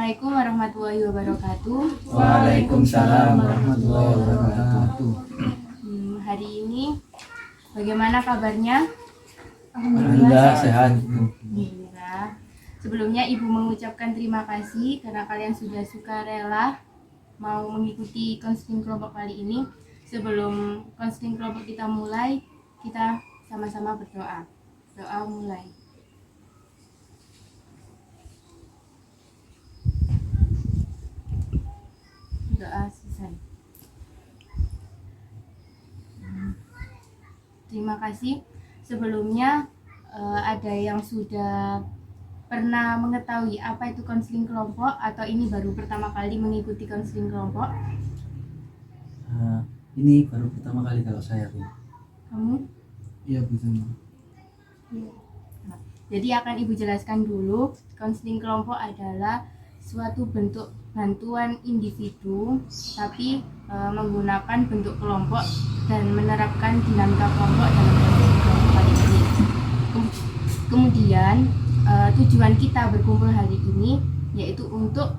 Assalamualaikum warahmatullahi wabarakatuh. Waalaikumsalam warahmatullahi wabarakatuh. Hari ini bagaimana kabarnya? Alhamdulillah sehat. Alhamdulillah. Sebelumnya Ibu mengucapkan terima kasih karena kalian sudah sukarela mau mengikuti konseling kelompok kali ini. Sebelum konseling kelompok kita mulai, kita sama-sama berdoa. Doa mulai. Doa selesai. Terima kasih. Sebelumnya ada yang sudah pernah mengetahui apa itu konseling kelompok atau ini baru pertama kali mengikuti konseling kelompok? Ini baru pertama kali kalau saya, Bu. Kamu? Iya, Bu. Nah, jadi akan Ibu jelaskan dulu, konseling kelompok adalah suatu bentuk bantuan individu tapi menggunakan bentuk kelompok dan menerapkan dinamika kelompok dalam konseling kelompok kali ini. Kemudian tujuan kita berkumpul hari ini yaitu untuk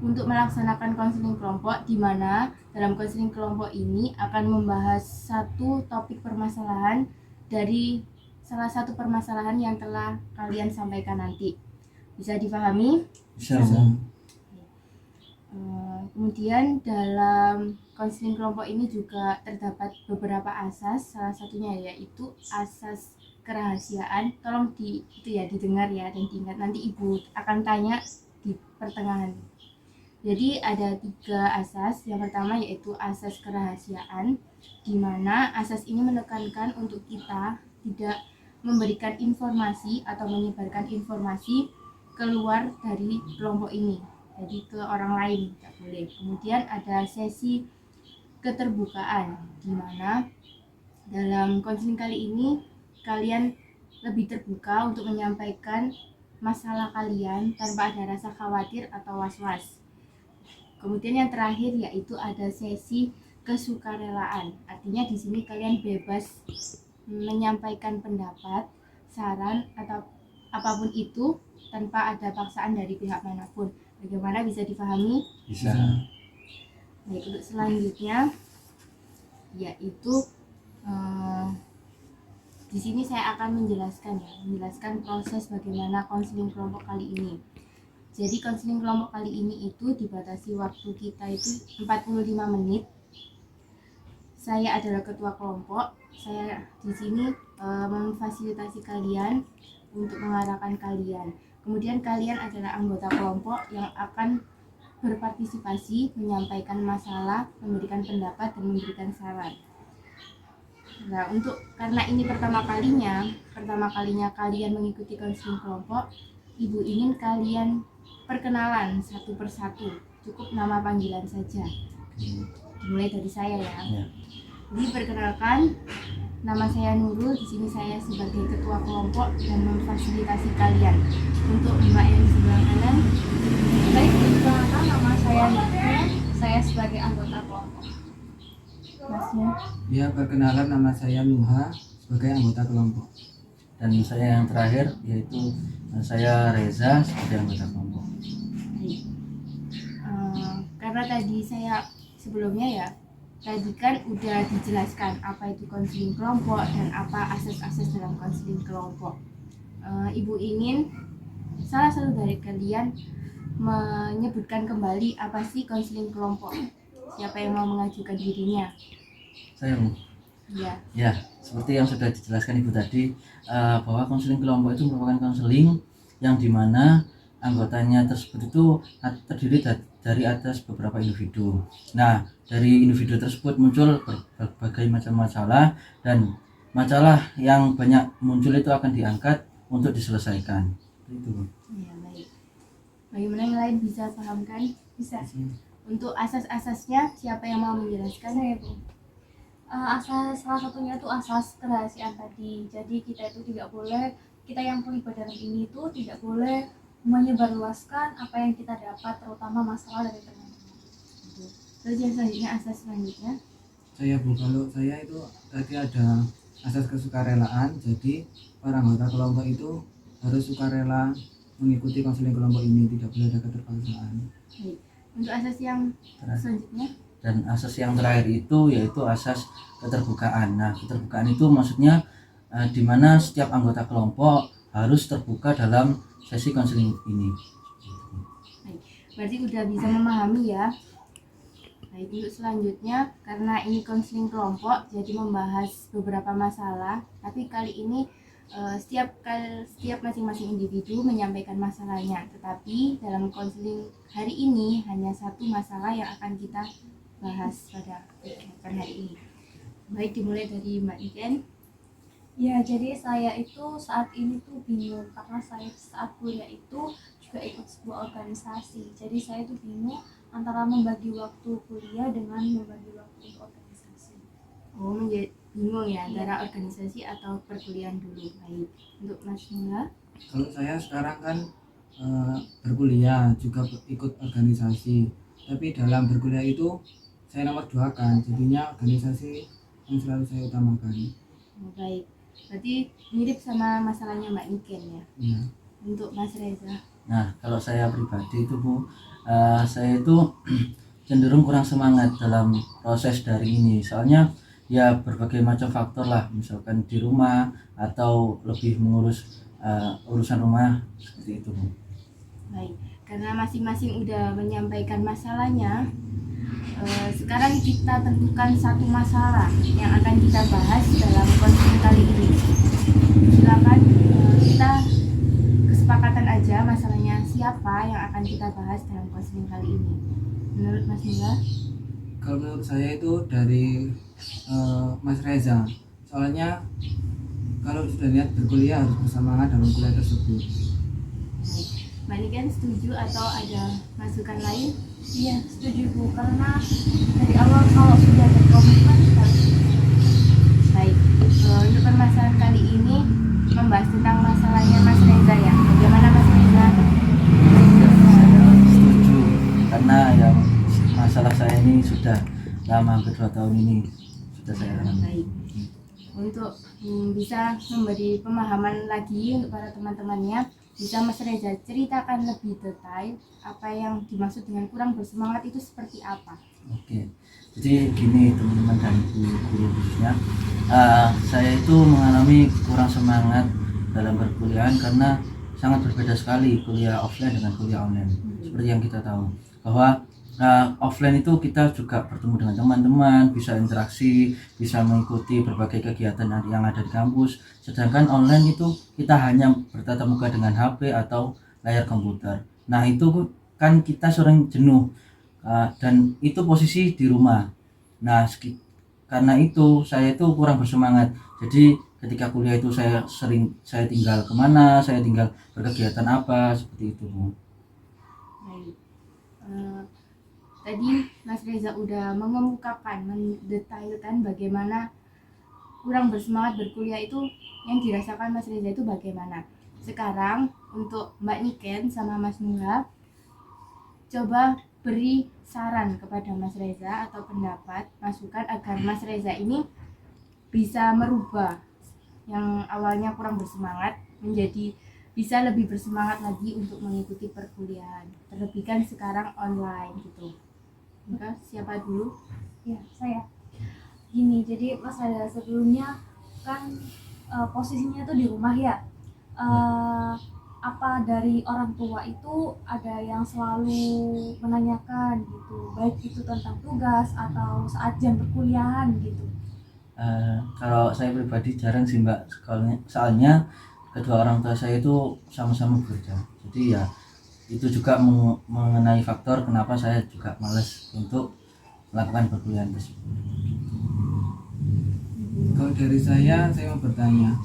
melaksanakan konseling kelompok, di mana dalam konseling kelompok ini akan membahas satu topik permasalahan dari salah satu permasalahan yang telah kalian sampaikan nanti. Bisa dipahami? Bisa. Kemudian dalam konseling kelompok ini juga terdapat beberapa asas, salah satunya yaitu asas kerahasiaan. Tolong didengar ya dan diingat, nanti Ibu akan tanya di pertengahan. Jadi ada 3 asas. Yang pertama yaitu asas kerahasiaan, di mana asas ini menekankan untuk kita tidak memberikan informasi atau menyebarkan informasi keluar dari kelompok ini, jadi ke orang lain tidak boleh. Kemudian ada sesi keterbukaan, di mana dalam konseling kali ini kalian lebih terbuka untuk menyampaikan masalah kalian tanpa ada rasa khawatir atau was-was. Kemudian yang terakhir yaitu ada sesi kesukarelaan, artinya di sini kalian bebas menyampaikan pendapat, saran atau apapun itu tanpa ada paksaan dari pihak manapun. Bagaimana, bisa dipahami? Bisa. Baik, untuk selanjutnya yaitu di sini saya akan menjelaskan proses bagaimana konseling kelompok kali ini. Jadi konseling kelompok kali ini itu dibatasi waktu kita itu 45 menit. Saya adalah ketua kelompok. Saya di sini memfasilitasi kalian untuk mengarahkan kalian. Kemudian kalian adalah anggota kelompok yang akan berpartisipasi, menyampaikan masalah, memberikan pendapat dan memberikan saran. Nah, karena ini pertama kalinya kalian mengikuti konseling kelompok, Ibu ingin kalian perkenalan satu persatu. Cukup nama panggilan saja. Dimulai dari saya ya. Jadi perkenalkan, nama saya Nurul. Di sini saya sebagai ketua kelompok dan memfasilitasi kalian. Untuk Mbak yang di sebelah kanan. Baik, perkenalkan nama saya Nurul. Saya sebagai anggota kelompok. Masnya. Ya, perkenalan, nama saya Nuha sebagai anggota kelompok. Dan saya yang terakhir yaitu saya Reza sebagai anggota kelompok. Karena tadi saya sebelumnya tadi kan udah dijelaskan apa itu konseling kelompok dan apa asas-asas dalam konseling kelompok. Ibu ingin salah satu dari kalian menyebutkan kembali apa sih konseling kelompok. Siapa yang mau mengajukan dirinya? Saya, Bu. Ya, seperti yang sudah dijelaskan Ibu tadi, bahwa konseling kelompok itu merupakan konseling yang dimana anggotanya tersebut itu terdiri dari atas beberapa individu. Nah, dari individu tersebut muncul berbagai macam masalah, dan masalah yang banyak muncul itu akan diangkat untuk diselesaikan. Itu. Ya, baik. Bagaimana yang lain bisa pahamkan? Bisa. Untuk asas-asasnya siapa yang mau menjelaskan? Saya, Bu. Asas salah satunya itu asas kerahasiaan tadi. Jadi kita yang terlibat dalam ini itu tidak boleh menyebarluaskan apa yang kita dapat, terutama masalah dari teman-teman. Terus yang selanjutnya, asas selanjutnya. Saya, Bu, kalau saya itu tadi ada asas kesukarelaan. Jadi para anggota kelompok itu harus sukarela mengikuti konseling kelompok ini, tidak boleh ada keterpaksaan. Baik. Untuk asas yang selanjutnya, Dan asas yang terakhir itu yaitu asas keterbukaan. Nah, keterbukaan itu maksudnya di mana setiap anggota kelompok harus terbuka dalam sesi konseling ini. berarti udah bisa memahami ya. Baik, untuk selanjutnya, karena ini konseling kelompok, jadi membahas beberapa masalah. Tapi kali ini setiap masing-masing individu menyampaikan masalahnya. Tetapi dalam konseling hari ini hanya satu masalah yang akan kita bahas pada kegiatan hari ini. Baik, dimulai dari Mbak Niken. Ya, jadi saya itu saat ini tuh bingung karena saya saat kuliah itu juga ikut sebuah organisasi. Jadi saya tuh bingung antara membagi waktu kuliah dengan membagi waktu untuk organisasi. Oh, menjadi bingung ya antara organisasi atau perkuliahan dulu. Baik, untuk Mas Nula. Kalau saya sekarang kan berkuliah juga ikut organisasi, tapi dalam berkuliah itu saya nomor 2 kan, jadinya organisasi yang selalu saya utamakan. Oh, baik, berarti mirip sama masalahnya Mbak Niken ya. Iya. Untuk Mas Reza. Nah, kalau saya pribadi itu Bu, saya itu cenderung kurang semangat dalam proses dari ini. Soalnya ya berbagai macam faktor lah, misalkan di rumah atau lebih mengurus urusan rumah seperti itu Bu. Baik, karena masing-masing udah menyampaikan masalahnya, sekarang kita tentukan satu masalah yang akan kita bahas dalam konseling kali ini. Silakan kita kesepakatan aja masalahnya siapa yang akan kita bahas dalam konseling kali ini. Menurut Mas Nila? Kalau menurut saya itu dari Mas Reza, soalnya kalau sudah niat berkuliah harus bersemangat dalam kuliah tersebut. Mbak Niken setuju atau ada masukan lain? Iya, setuju Bu, karena dari awal kalau sudah ada komitmen harus. Baik, untuk permasalahan kali ini membahas tentang masalahnya Mas Reza ya. Bagaimana Mas Reza? Saya setuju karena yang masalah saya ini sudah lama, hampir 2 tahun ini sudah saya alami. Baik. Untuk bisa memberi pemahaman lagi untuk para teman-temannya, bisa Mas Reza ceritakan lebih detail apa yang dimaksud dengan kurang bersemangat itu seperti apa? Oke, jadi gini teman-teman dan guru khususnya, saya itu mengalami kurang semangat dalam perkuliahan karena sangat berbeda sekali kuliah offline dengan kuliah online. Seperti yang kita tahu bahwa offline itu kita juga bertemu dengan teman-teman, bisa interaksi, bisa mengikuti berbagai kegiatan yang ada di kampus. Sedangkan online itu kita hanya bertatap muka dengan HP atau layar komputer. Nah itu kan kita sering jenuh, dan itu posisi di rumah. Nah karena itu saya itu kurang bersemangat. Jadi ketika kuliah itu saya tinggal kemana, saya tinggal berkegiatan apa, seperti itu Bu. Baik. Tadi Mas Reza udah mengemukakan, mendetailkan bagaimana kurang bersemangat berkuliah itu yang dirasakan Mas Reza itu bagaimana. Sekarang untuk Mbak Niken sama Mas Nula, coba beri saran kepada Mas Reza atau pendapat, masukan agar Mas Reza ini bisa merubah yang awalnya kurang bersemangat menjadi bisa lebih bersemangat lagi untuk mengikuti perkuliahan, terlebih kan sekarang online gitu. Maka siapa dulu? Ya, saya. Gini, jadi Mas Reza sebelumnya kan posisinya tuh di rumah ya. Apa dari orang tua itu ada yang selalu menanyakan gitu, baik itu tentang tugas atau saat jam perkuliahan gitu? Kalau saya pribadi jarang sih Mbak, soalnya kedua orang tua saya itu sama-sama bekerja. Jadi ya itu juga mengenai faktor kenapa saya juga malas untuk melakukan perkuliahan tersebut. Kalau dari saya mau bertanya,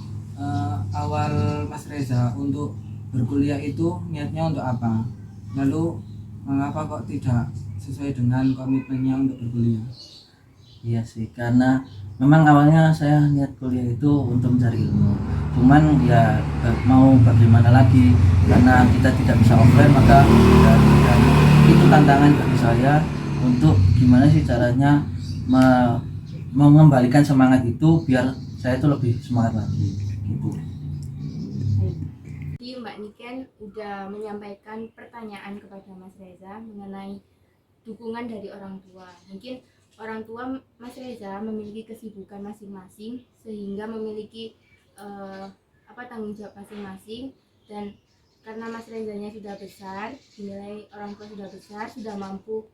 awal Mas Reza untuk berkuliah itu niatnya untuk apa? Lalu mengapa kok tidak sesuai dengan komitmennya untuk berkuliah? Iya sih, karena memang awalnya saya niat kuliah itu untuk mencari ilmu. Cuman ya mau bagaimana lagi, karena kita tidak bisa offline, maka dan itu tantangan bagi saya untuk gimana sih caranya mengembalikan semangat itu biar saya itu lebih semangat lagi gitu. Jadi tadi Mbak Niken udah menyampaikan pertanyaan kepada Mas Reza mengenai dukungan dari orang tua. Mungkin orang tua Mas Reza memiliki kesibukan masing-masing sehingga memiliki tanggung jawab masing-masing, dan karena Mas Rezanya sudah besar, dinilai orang tua sudah besar, sudah mampu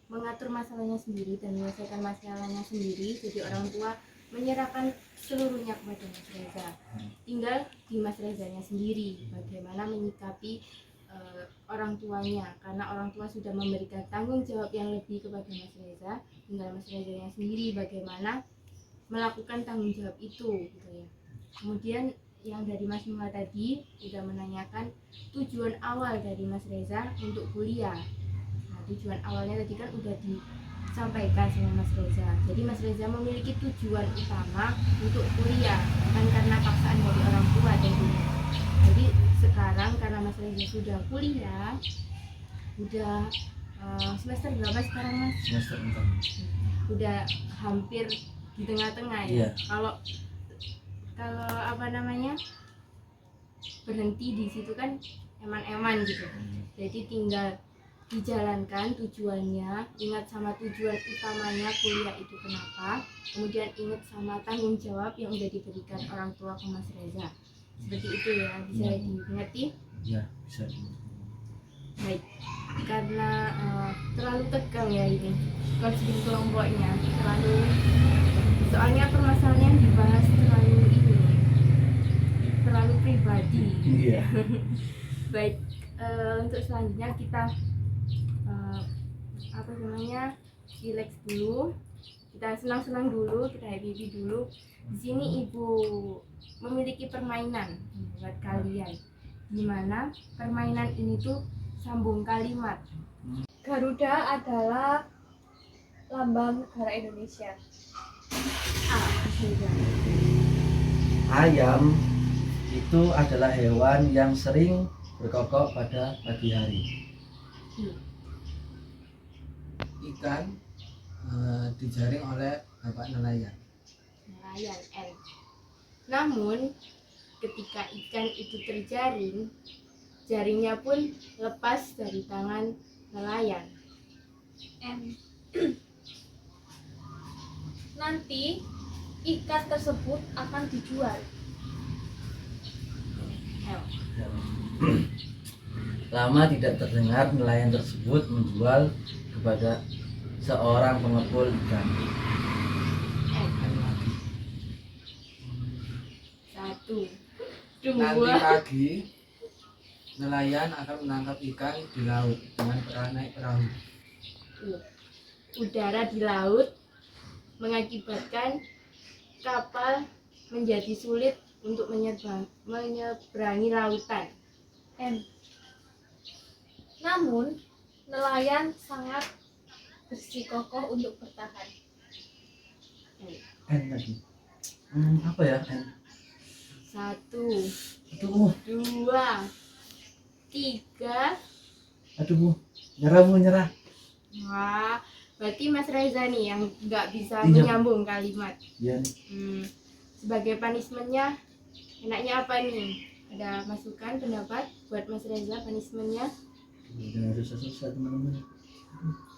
mengatur masalahnya sendiri dan menyelesaikan masalahnya sendiri. Jadi orang tua menyerahkan seluruhnya kepada Mas Reza. Tinggal di Mas Rezanya sendiri bagaimana menyikapi orang tuanya, karena orang tua sudah memberikan tanggung jawab yang lebih kepada Mas Reza. Tinggal Mas Rezanya sendiri bagaimana melakukan tanggung jawab itu, gitu ya. Kemudian yang dari Mas Nuha tadi sudah menanyakan tujuan awal dari Mas Reza untuk kuliah. Nah, tujuan awalnya tadi kan udah disampaikan sama Mas Reza. Jadi Mas Reza memiliki tujuan utama untuk kuliah, bukan karena paksaan dari orang tua tentunya. Jadi sekarang karena Mas Reza sudah kuliah, udah semester berapa sekarang Mas? Semester 4. Udah hampir di tengah-tengah ya. Kalau berhenti di situ kan eman-eman gitu. Jadi tinggal dijalankan tujuannya, ingat sama tujuan utamanya kuliah itu kenapa, kemudian ingat sama tanggung jawab yang udah diberikan orang tua ke Mas Reza. Seperti itu ya, bisa dimengerti? Ya, bisa. Baik, karena terlalu tegang ya ini konseling kelompoknya, soalnya permasalahan yang dibahas terlalu pribadi. Iya. Baik, untuk selanjutnya kita relax dulu, kita senang-senang dulu, kita happy dulu. Di sini Ibu memiliki permainan buat kalian, dimana permainan ini tuh sambung kalimat. Garuda adalah lambang negara Indonesia. Ayam itu adalah hewan yang sering berkokok pada pagi hari. Ikan dijaring oleh bapak nelayan. N. Namun ketika ikan itu terjaring, jaringnya pun lepas dari tangan nelayan. M. Nanti ikan tersebut akan dijual. L. Lama tidak terdengar nelayan tersebut menjual kepada seorang pengepul ikan. Satu, Nanti dua, pagi nelayan akan menangkap ikan di laut dengan naik perahu. udara di laut mengakibatkan kapal menjadi sulit untuk menyeberangi lautan. M. Namun nelayan sangat bersikokoh untuk bertahan. N lagi. Apa ya? N. Satu, Aduh, dua, tiga. aduh, nyerah. Wah, berarti Mas Reza nih yang nggak bisa Iya. menyambung kalimat. Iya. Sebagai punishmentnya, enaknya apa nih? Ada masukan pendapat buat Mas Reza punishmentnya? Jangan susah-susah teman-teman.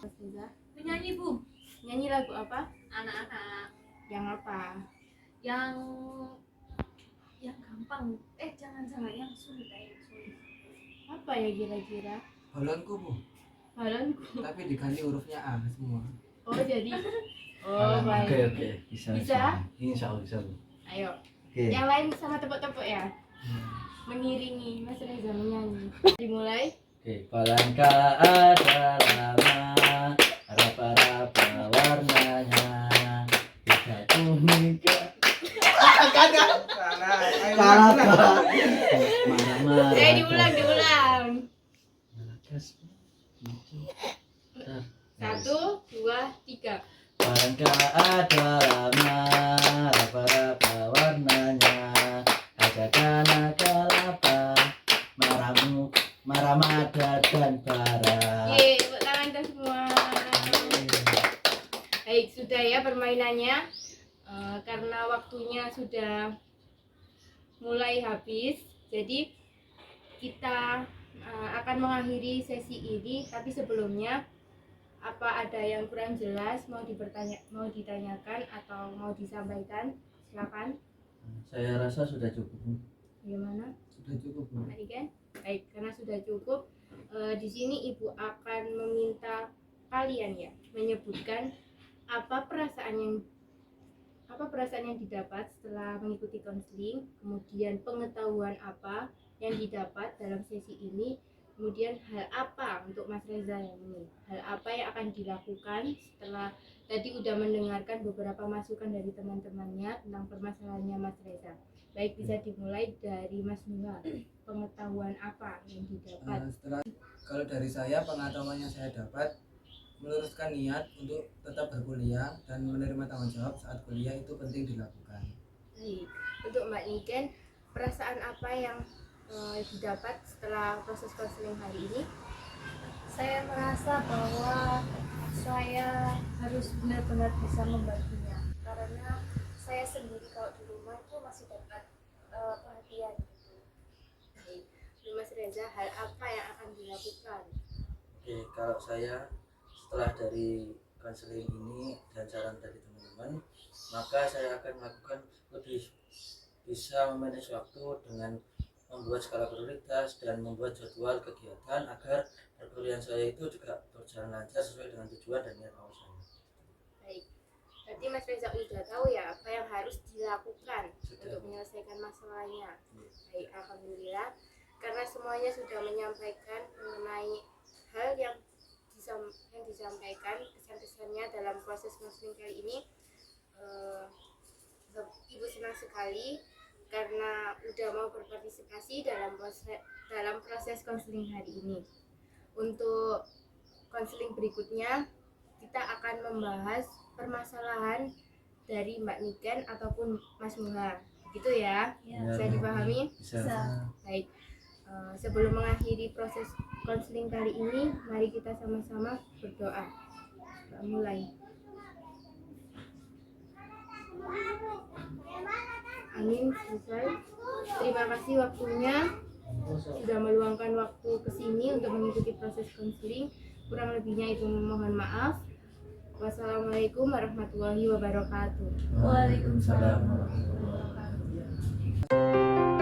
Mas Reza, Menyanyi, Bu. nyanyi lagu apa? Anak-anak Yang apa? yang gampang. Jangan yang sulit. Apa ya kira-kira? Balonku, Bu, Balonku. tapi diganti hurufnya A semua. Oh jadi. Oh baik. Oke, bisa. Bisa? Insya Allah bisa. Bu. Ayo. Oke. Yang lain sama tepuk-tepuk ya. Mengiringi Mas Reza menyanyi. Dimulai. Oke, palangka ada lama, rapa-rapa warnanya, tiga kuning marah-marah. Diulang. Kas. Satu, dua, tiga. Palangka ada lama, rapa-rapa warnanya, ada dana kelapa, marah mada dan bara. Yeay, tepuk tangan kita semua. Baik, sudah ya permainannya. Karena waktunya sudah mulai habis. Jadi kita akan mengakhiri sesi ini, tapi sebelumnya apa ada yang kurang jelas mau ditanyakan atau mau disampaikan? Silakan. Saya rasa sudah cukup. Bagaimana? Sudah cukup, Bu. Tadi kan? Baik, karena sudah cukup. Di sini Ibu akan meminta kalian ya menyebutkan apa perasaan yang didapat setelah mengikuti konseling, kemudian pengetahuan apa yang didapat dalam sesi ini, kemudian hal apa untuk Mas Reza yang ini, hal apa yang akan dilakukan setelah tadi udah mendengarkan beberapa masukan dari teman-temannya tentang permasalahannya Mas Reza. Baik, bisa dimulai dari Mas Nuha. Pengetahuan apa yang didapat? Kalau dari saya, pengetahuan yang saya dapat meluruskan niat untuk tetap berkuliah dan menerima tanggung jawab saat kuliah itu penting dilakukan. Baik, untuk Mbak Niken, perasaan apa yang didapat setelah proses konseling hari ini? Saya merasa bahwa saya harus benar-benar bisa membantunya, karena saya sendiri kalau di rumah itu masih dapat perhatian gitu. Baik, Mas Reza, hal apa yang akan dilakukan? Oke, kalau saya setelah dari konseling ini dan saran dari teman-teman, maka saya akan melakukan lebih bisa memanage waktu dengan membuat skala prioritas dan membuat jadwal kegiatan agar perkuliahan saya itu juga berjalan lancar sesuai dengan tujuan dan niat awal saya. Baik, berarti Mas Reza udah tahu ya apa yang harus dilakukan untuk menyelesaikan masalahnya. Baik, alhamdulillah, karena semuanya sudah menyampaikan mengenai hal yang disampaikan, kesan-kesannya dalam proses konseling kali ini. Ibu senang sekali karena udah mau berpartisipasi dalam proses konseling hari ini. Untuk konseling berikutnya kita akan membahas permasalahan dari Mbak Niken ataupun Mas Muha, gitu ya? Bisa dipahami? Bisa. Baik, sebelum mengakhiri proses konseling kali ini, mari kita sama-sama berdoa. Mulai. Amin, selesai. Terima kasih waktunya sudah meluangkan waktu ke sini untuk mengikuti proses konseling. Kurang lebihnya itu mohon maaf. Wassalamualaikum warahmatullahi wabarakatuh. Waalaikumsalam warahmatullahi wabarakatuh.